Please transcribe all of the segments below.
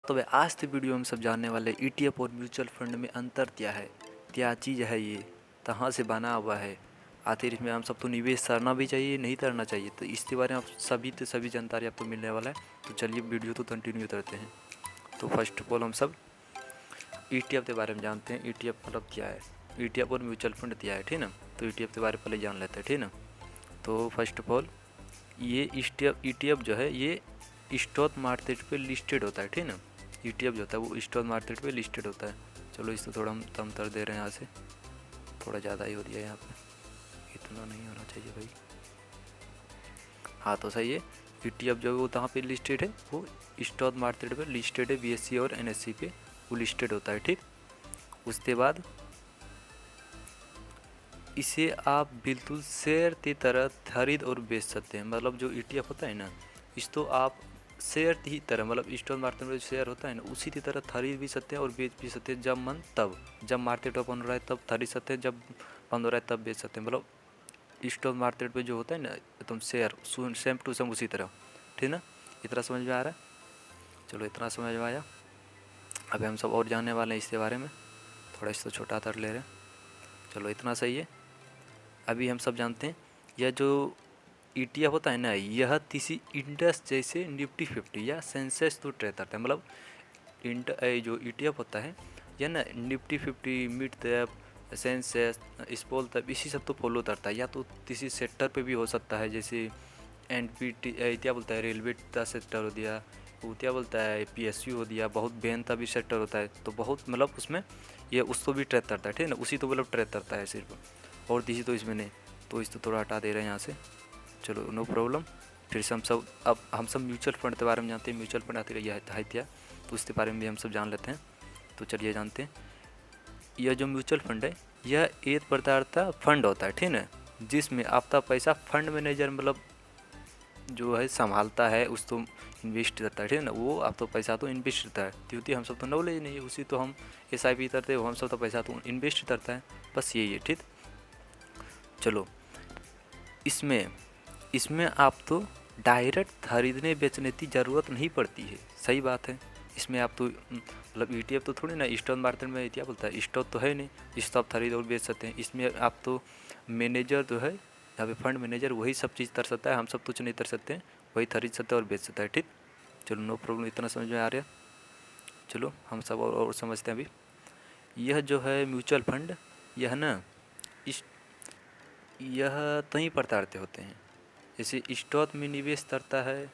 तो भाई आज की वीडियो में सब जानने वाले ETF और म्यूचुअल फंड में अंतर क्या है, क्या चीज़ है, ये कहाँ से बना हुआ है, आखिर इसमें हम सब तो निवेश करना भी चाहिए नहीं करना चाहिए, तो इसके बारे में आप सभी जानकारी आपको मिलने वाला है। तो चलिए वीडियो तो कंटिन्यू करते हैं। तो फर्स्ट ऑफ ऑल हम सब ETF के बारे में जानते हैं। ETF मतलब क्या है, ETF और म्यूचुअल फंड क्या है, ठीक ना। तो ETF के बारे में पहले जान लेते हैं, ठीक ना। तो फर्स्ट ऑफ ऑल ये ETF जो है ये स्टॉक मार्केट पे लिस्टेड होता है, ठीक ना। ETF जो होता है वो स्टॉक मार्केट पे लिस्टेड होता है। चलो इसको थोड़ा हम कम कर दे रहे हैं, यहाँ से थोड़ा ज़्यादा ही हो दिया यहाँ पे, इतना नहीं होना चाहिए भाई। हाँ तो सही है। ETF जो है वो कहाँ पे लिस्टेड है, वो स्टॉक मार्केट पे लिस्टेड है, BSE और NSE पे वो लिस्टेड होता है, ठीक। उसके बाद इसे आप बिल्कुल शेयर की तरह खरीद और बेच सकते हैं। मतलब जो ETF होता है ना, इसको आप शेयर की तरह, मतलब स्टॉक मार्केट में जो शेयर होता है ना, उसी की तरह खरीद भी सकते हैं और बेच भी सकते हैं। जब मन तब, जब मार्केट ओपन हो रहा है तब खरीद सकते हैं, जब बंद हो रहा है तब बेच सकते हैं। मतलब स्टॉक मार्केट पे जो होता है ना एकदम शेयर सेम टू सेम उसी तरह, ठीक ना। इतना समझ में आ रहा है? चलो इतना समझ में आया। अभी हम सब और जानने वाले हैं इसके बारे में, थोड़ा इसको छोटा कर ले रहे हैं। चलो इतना सही है। अभी हम सब जानते हैं यह जो ETF होता है ना, यह किसी इंडेक्स जैसे निफ्टी 50 या सेंसेक्स तो ट्रेड करता है। मतलब जो ETF होता है यह ना Nifty 50, mid cap, Sensex, small cap, इसी सब तो फॉलो करता है। या तो किसी सेक्टर पे भी हो सकता है, जैसे NPT क्या बोलता है, रेलवे का सेक्टर हो दिया, वो क्या बोलता है PSU हो दिया, बहुत बेन का भी सेक्टर होता है। तो बहुत मतलब उसमें ये उसको भी ट्रेड करता है, ठीक है ना। उसी तो मतलब ट्रेड करता है सिर्फ, और किसी तो इसमें नहीं। तो इसको थोड़ा हटा दे रहे हैं यहाँ से। चलो नो प्रॉब्लम। फिर से हम सब म्यूचुअल फंड के बारे में जानते हैं। म्यूचुअल फंड आती रही है क्या, तो उसके बारे में भी हम सब जान लेते हैं। तो चलिए जानते हैं। यह जो म्यूचुअल फंड है यह एक प्रकार का फंड होता है, ठीक है, जिसमें आपका पैसा फंड मैनेजर मतलब जो है संभालता है, उसको इन्वेस्ट करता है, ठीक है ना। वो आप तो पैसा तो इन्वेस्ट करता है, क्योंकि हम सब तो नॉलेज नहीं है, उसी तो हम SIP करते हैं, वो हम सब तो पैसा तो इन्वेस्ट करता है, बस यही है, ठीक। चलो इसमें आप तो डायरेक्ट खरीदने बेचने की ज़रूरत नहीं पड़ती है, सही बात है। इसमें आप तो मतलब ETF तो थोड़ी ना स्टॉक मार्केट में क्या बोलता है, स्टॉक तो है नहीं, इसको आप खरीद और बेच सकते हैं। इसमें आप तो मैनेजर जो है यहाँ पे फंड मैनेजर वही सब चीज़ कर सकता है, हम सब कुछ नहीं कर सकते हैं, वही खरीद सकता है और बेच सकता है, ठीक। चलो नो प्रॉब्लम, इतना समझ में आ रहा है। चलो हम सब और समझते हैं अभी। यह जो है म्यूचुअल फंड, यह ना यह कई प्रकार के होते हैं। जैसे स्टॉक में निवेश करता है,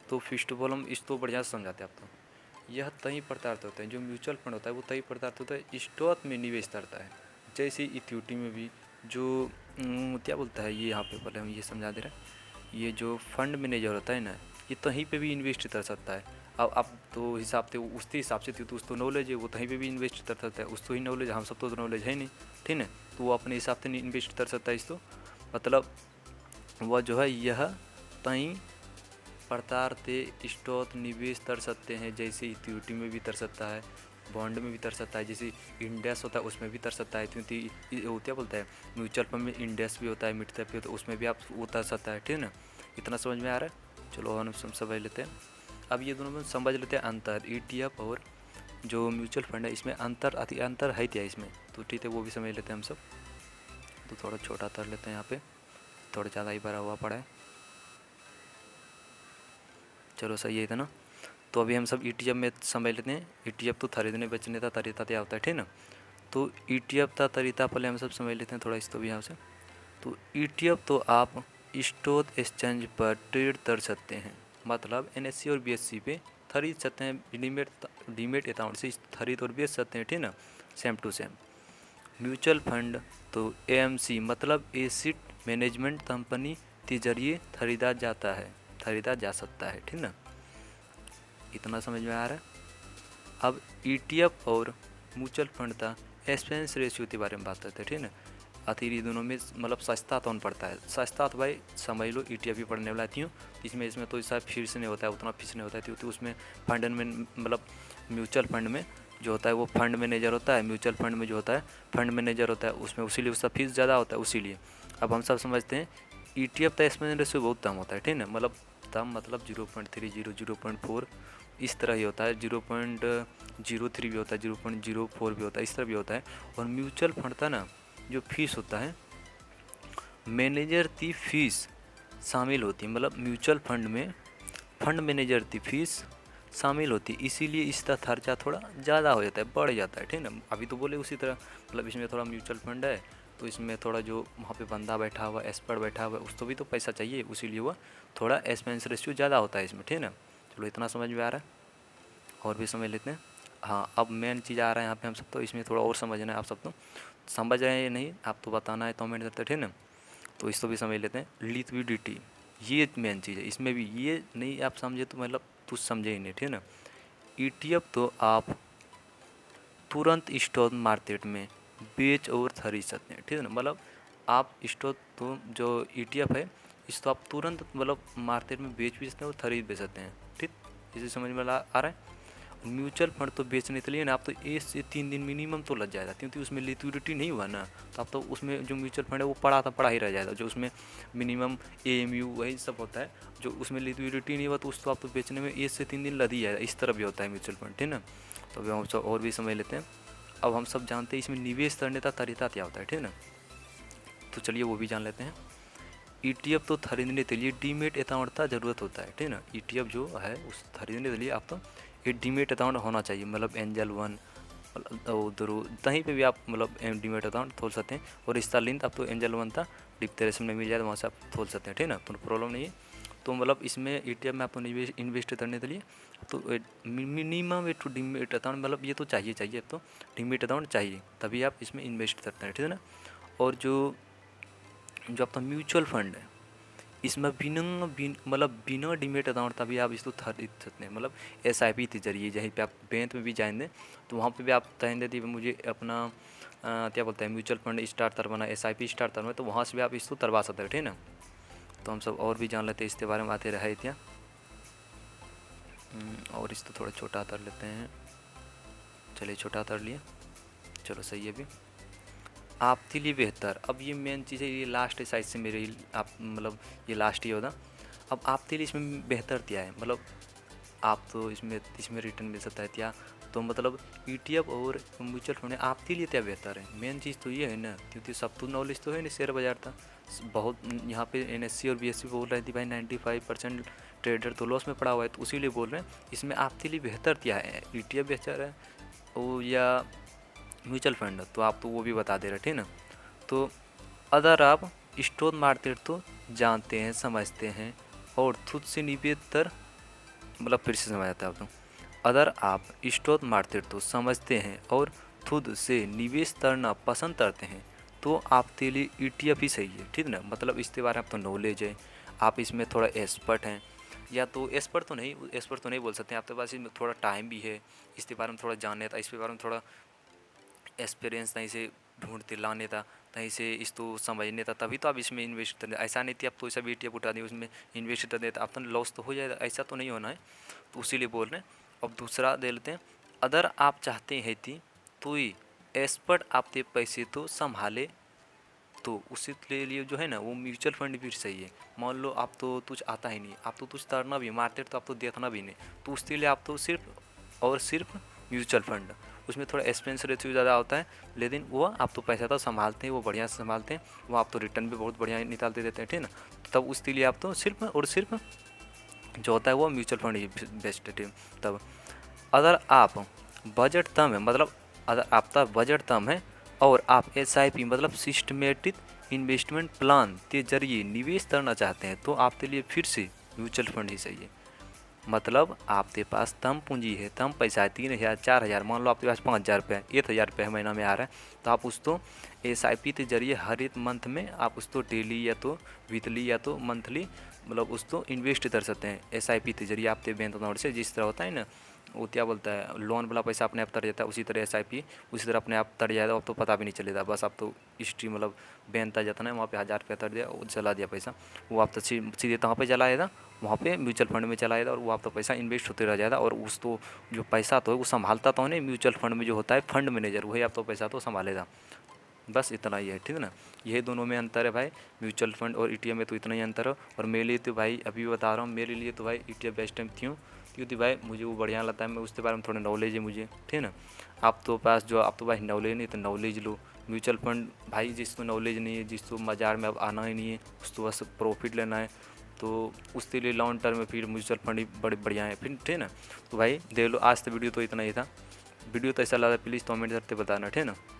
तो फर्स्ट ऑफ ऑल हम इसको बढ़िया से समझाते हैं आपको। यह कई प्रकार के होते हैं। जो म्यूचुअल फंड होता है वो कई प्रकार के होता है, स्टॉक में निवेश करता है। जैसे इक्विटी में भी जो क्या बोलता है, ये यहाँ पे पहले हम ये समझा दे रहे हैं। ये जो फंड मैनेजर होता है ना, ये कहीं पे भी इन्वेस्ट कर सकता है। अब आप तो हिसाब से उसके हिसाब से तो उसको नॉलेज है, वो कहीं पे भी इन्वेस्ट कर सकता है, उसको ही नॉलेज, हम सब तो नॉलेज है नहीं, ठीक है। तो वो अपने हिसाब से नहीं इन्वेस्ट कर सकता है इसको। मतलब वह जो है यह कई प्रकार के स्टॉक निवेश कर सकते हैं। जैसे इक्विटी में भी कर सकता है, बॉन्ड में भी कर सकता है, जैसे इंडेक्स होता है उसमें भी कर सकता है, क्योंकि वो क्या बोलता है म्यूचुअल फंड में इंडेक्स भी होता है, मिड कैप भी होता है, उसमें भी आप वो कर सकता है, ठीक है ना। इतना समझ में आ रहा है? चलो हम समझ लेते हैं। अब ये दोनों में समझ लेते हैं अंतर, ETF और जो म्यूचुअल फंड है, इसमें अंतर है क्या इसमें, तो ठीक है वो भी समझ लेते हैं हम सब। तो थोड़ा छोटा कर लेते हैं, यहाँ पे थोड़ा ज़्यादा ही भरा हुआ पड़ा है। चलो सही है इतना। तो अभी हम सब ETF में समझ लेते हैं। ETF तो खरीदने बेचने का तरीका क्या होता है, ठीक ना। तो ETF का तरीका पहले हम सब समझ लेते हैं थोड़ा, इस तो भी यहाँ से। तो ETF तो आप स्टॉक एक्सचेंज पर ट्रेड कर सकते हैं, मतलब NSE और BSE पे खरीद सकते हैं, डीमेट अकाउंट से खरीद और बेच सकते हैं, ठीक ना, same to same. Mutual fund तो AMC मतलब एसेट मैनेजमेंट कंपनी के जरिए खरीदा जा सकता है, ठीक ना। इतना समझ में आ रहा है? अब ETF और म्यूचुअल फंड का एक्सपेंस रेशियो के बारे में बात करते हैं, ठीक है ना। आखिर दोनों में मतलब सस्ता कौन पड़ता है, सस्ता तो भाई समझ लो ETF ही पढ़ने वाला थी। इसमें तो ऐसा फीस नहीं होता है, उतना फीस नहीं होता है, तो उसमें फंड में मतलब म्यूचुअल फंड में जो होता है वो फंड मैनेजर होता है, म्यूचुअल फंड में जो होता है फंड मैनेजर होता है, उसमें उसीलिए उसका फीस ज़्यादा होता है, उसीलिए। अब हम सब समझते हैं ETF का एक्सपेंस रेशियो बहुत कम होता है, ठीक है। मतलब था, मतलब 0.30 0.4 इस तरह ही होता है, 0.03 भी होता है, 0.04 भी होता है, इस तरह भी होता है। और म्यूचुअल फंड था ना, जो फीस होता है मैनेजर की फीस शामिल होती है, मतलब म्यूचुअल फंड में फंड मैनेजर की फीस शामिल होती है, इसीलिए इसका खर्चा थोड़ा ज़्यादा हो जाता है, बढ़ जाता है, ठीक है ना। अभी तो बोले उसी तरह, मतलब इसमें थोड़ा म्यूचुअल फंड है तो इसमें थोड़ा जो वहाँ पे बंदा बैठा हुआ एक्सपर्ट बैठा हुआ है उसको भी तो पैसा चाहिए, इसीलिए वह थोड़ा एक्सपेंस रेशियो ज़्यादा होता है इसमें, ठीक है ना। चलो इतना समझ में आ रहा है, और भी समझ लेते हैं। हाँ, अब मेन चीज़ आ रहा है यहाँ पे हम सब, तो इसमें थोड़ा और समझना है, आप सब तो समझ रहे हैं या नहीं आप तो बताना है कमेंट करते, ठीक है ना। तो इसको भी समझ लेते हैं। लिक्विडिटी, ये मेन चीज़ है इसमें भी, ये नहीं आप समझे तो मतलब कुछ समझे ही नहीं, ठीक है ना। ईटीएफ तो आप तुरंत स्टॉक मार्केट में बेच और खरीद सकते हैं, ठीक है ना। मतलब आप स्टॉक तो जो ईटीएफ है इसको आप तुरंत मतलब मार्केट में बेच भी सकते हैं और खरीद भी सकते हैं, ठीक। इसे समझ में आ रहा है। म्यूचुअल फंड तो बेचने के लिए ना आप तो 1 से 3 दिन मिनिमम तो लग जाएगा, क्योंकि उसमें लिक्विडिटी नहीं हुआ ना, तो आप तो उसमें जो म्यूचुअल फंड है वो पड़ा ही रह जाएगा, जो उसमें मिनिमम एएमयू वही सब होता है, जो उसमें लिक्विडिटी नहीं हुआ तो उसको आप तो बेचने में 1 से 3 दिन लग ही जाएगा, इस तरह भी होता है म्यूचुअल फंड, ठीक है ना। तो अभी हम सब और भी समझ लेते हैं। अब हम सब जानते हैं इसमें निवेश करने का तरीका क्या होता है, ठीक है ना। तो चलिए वो भी जान लेते हैं। ईटीएफ तो खरीदने के लिए डीमेट अकाउंट का ज़रूरत होता है, ठीक है ना। ईटीएफ जो है उस खरीदने के लिए आप तो एक डीमेट अकाउंट होना चाहिए, मतलब एंजल वन उधर कहीं पे भी आप मतलब डीमेट अकाउंट खोल सकते हैं, और इसका लिंक आप तो एंजल वन था डिप्टेरेशन में मिल जाए तो वहाँ से आप खोल सकते हैं, ठीक है ना, तो प्रॉब्लम नहीं है। तो मतलब इसमें ईटीएफ में आपको इन्वेस्ट करने के लिए तो मिनिमम एक डीमेट अकाउंट मतलब ये तो चाहिए अब तो डीमेट अकाउंट चाहिए, तभी आप इसमें इन्वेस्ट करते हैं, ठीक है ना। और जो जो आपका म्यूचुअल फंड है इसमें मतलब बिना डीमेट अकाउंट तभी आप इसको खरीद सकते हैं, मतलब एसआईपी के जरिए, जहीं पे आप बैंक में भी जाएंगे तो वहाँ पे भी आप कहेंगे कि मुझे अपना क्या बोलते हैं म्यूचुअल फंड स्टार्ट करवाना, एसआईपी स्टार्ट करवाना, तो वहाँ से भी आप इसको करवा सकते हैं, ठीक है ना। तो हम सब और भी जान लेते हैं इसके बारे में, आते रहे क्या। और इसको थोड़ा छोटा कर लेते हैं, चलिए छोटा कर लिए, चलो सही है। भी आपके लिए बेहतर, अब ये मेन चीज़ है, ये लास्ट साइज से मेरे आप मतलब ये लास्ट ही होगा। अब आपके लिए इसमें बेहतर क्या है, मतलब आप तो इसमें रिटर्न मिल सकता है क्या, तो मतलब ईटीएफ और म्यूचुअल फंड आपके लिए क्या बेहतर है, मेन चीज़ तो ये है ना, क्योंकि सब तो नॉलेज तो है नहीं शेयर बाजार था बहुत। यहाँ पे एनएससी और बीएससी बोल रहे थे भाई 95% ट्रेडर तो लॉस में पड़ा हुआ है, तो उसीलिए बोल रहे हैं इसमें आपके लिए बेहतर क्या है, ईटीएफ बेहतर है वो या म्यूचुअल फंड, तो आप तो वो भी बता दे रहे थे ना। तो अगर आप स्टॉक मार्केट तो जानते हैं समझते हैं और खुद से निवेश कर, मतलब फिर से समझ आता है आप तो, अगर आप स्टॉक मार्केट तो समझते हैं और खुद से निवेश करना पसंद करते हैं तो आपके लिए ईटीएफ ही सही है, ठीक है ना। मतलब इसके बारे में आप तो नॉलेज है, आप इसमें थोड़ा एक्सपर्ट हैं, या तो एक्सपर्ट तो नहीं बोल सकते हैं, आपके पास इसमें थोड़ा टाइम भी है, इसके बारे में थोड़ा जानने था, इसके बारे में थोड़ा एक्सपीरियंस कहीं से ढूंढते लाने था, कहीं से इसको समझने था, तभी तो आप इसमें इन्वेस्ट करते। ऐसा नहीं थी आप तो ऐसा भी ईटीएफ उठा दिए उसमें इन्वेस्ट कर देते, आप तो लॉस तो हो जाएगा, ऐसा तो नहीं होना है, तो उसीलिए बोल रहे हैं। अब दूसरा दे लेते हैं, अगर आप चाहते हैं थी तो ही एक्सपर्ट आपके पैसे तो संभाले, तो उसी के लिए जो है ना वो म्यूचुअल फंड भी सही है। मान लो आप तो कुछ आता ही नहीं, आप तो कुछ तरना भी मार्केट तो आप तो देखना भी नहीं, तो उसके लिए आप तो सिर्फ और सिर्फ म्यूचुअल फंड, उसमें थोड़ा एक्सपेंस रेशियो ज़्यादा होता है, लेकिन वो आप तो पैसा तो संभालते हैं, वो बढ़िया से संभालते हैं, वो आप तो रिटर्न भी बहुत बढ़िया निकालते देते हैं, ठीक है ना। तो तब उसके लिए आप तो सिर्फ और सिर्फ जो होता है वो म्यूचुअल फंड ही बेस्ट है। तब अगर आप बजट कम है, मतलब अगर आपका बजट कम है और आप एसआईपी मतलब सिस्टमेटिक इन्वेस्टमेंट प्लान के जरिए निवेश करना चाहते हैं तो आपके लिए फिर से म्यूचुअल फंड ही सही है। मतलब आपके पास कम पूंजी है, कम पैसा है, 3,000 4,000, मान लो आपके पास 5,000 रुपये 1,000 रुपये महीना में आ रहा है, तो आप उसको एसआईपी के जरिए हर एक मंथ में आप उसको डेली या तो वीकली या तो मंथली मतलब उसको इन्वेस्ट कर सकते हैं एसआईपी के जरिए आपके बैंक अकाउंट से। जिस तरह होता है ना वो क्या बोलता है लोन वाला पैसा अपने आप तर जाता है, उसी तरह एसआईपी उसी तरह अपने आप तर जाएगा, अब तो पता भी नहीं चलेगा, बस आप तो हिस्ट्री मतलब बैंक तक जाता है वहाँ पे 1,000 रुपया तर दिया वो चला दिया पैसा, वो आप तो सीधे कहाँ पे चला जाएगा, वहाँ पे म्यूचुअल फंड में चला जाएगा और वो आप तो पैसा इन्वेस्ट होते रह जाएगा। और उस तो जो पैसा तो है वो संभालता तो है नहीं, म्यूचुअल फंड में जो होता है फंड मैनेजर वही आप तो पैसा तो संभालेगा, बस इतना ही है, ठीक है ना। यही दोनों में अंतर है भाई, म्यूचुअल फंड और ETF में तो इतना ही अंतर है। और मेरे लिए तो भाई अभी बता रहा हूँ, मेरे लिए तो भाई ETF बेस्ट टाइम क्योंकि भाई मुझे वो बढ़िया लगता है, मैं उसके बारे में थोड़ा नॉलेज है मुझे, ठीक है ना। आप तो पास जो आप तो भाई नॉलेज नहीं तो नॉलेज लो। म्यूचुअल फंड भाई जिसको नॉलेज नहीं है, जिसको बाजार में अब आना ही नहीं है, उसको बस प्रॉफिट लेना है, तो उसके लिए लॉन्ग टर्म में फिर म्यूचुअल फंड ही बड़े बढ़िया है फिर, ठीक है ना। तो भाई देख लो, आज तो वीडियो तो इतना ही था। वीडियो तो ऐसा लगा प्लीज़ कमेंट करके बताना, ठीक है ना। तो